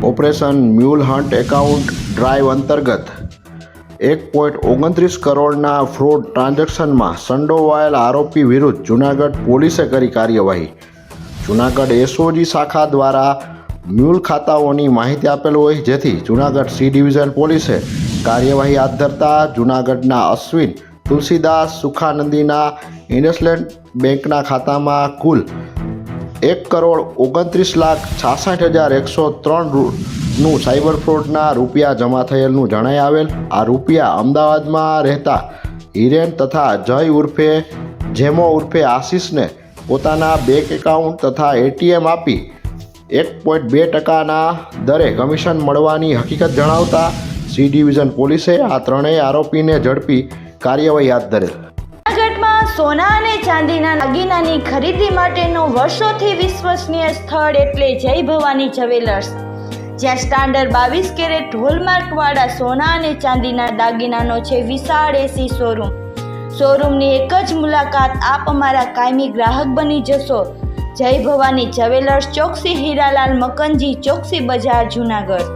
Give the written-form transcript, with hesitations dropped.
Operation mule hunt account drive અંતર્ગત 1.29 કરોડના fraud ટ્રાન્ઝેક્શનમાં સંડોવાયેલ આરોપી વિરુદ્ધ જૂનાગઢ પોલીસે કરી કાર્યવાહી. જૂનાગઢ એસઓજી શાખા દ્વારા મ્યુલ ખાતાઓની માહિતી આપેલ હોય, જેથી જૂનાગઢ સી ડિવિઝન પોલીસે કાર્યવાહી હાથ ધરતા જૂનાગઢના અશ્વિન તુલસીદાસ સુખાનંદીના ઇન્વેસ્ટમેન્ટ બેંકના ખાતામાં કુલ 1,29,66,103નું સાયબર ફ્રોડના રૂપિયા જમા થયેલનું જણાઈ આવેલ. આ રૂપિયા અમદાવાદમાં રહેતા હિરેન તથા જય ઉર્ફે જેમો ઉર્ફે આશીષને પોતાના બેંક એકાઉન્ટ તથા એટીએમ આપી 1.2%ના દરે કમિશન મળવાની હકીકત જણાવતા સી ડિવિઝન પોલીસે આ ત્રણેય આરોપીને ઝડપી કાર્યવાહી હાથ ધરેલ. જૂનાગઢમાં સોના અને ચાંદીના દાગીનાની ખરીદી માટેનું વર્ષોથી વિશ્વસનીય સ્થળ એટલે જય ભવાની જ્વેલર્સ, જ્યાં સ્ટાન્ડર્ડ 22 કેરેટ હોલમાર્કવાળા સોના અને ચાંદીના દાગીનાનો છે વિશાળ એસી શોરૂમ. શોરૂમની એક જ મુલાકાત આપ અમારા કાયમી ગ્રાહક બની જશો. જય ભવાની જ્વેલર્સ, ચોકસી હીરાલાલ મકનજી, ચોકસી બજાર, જૂનાગઢ.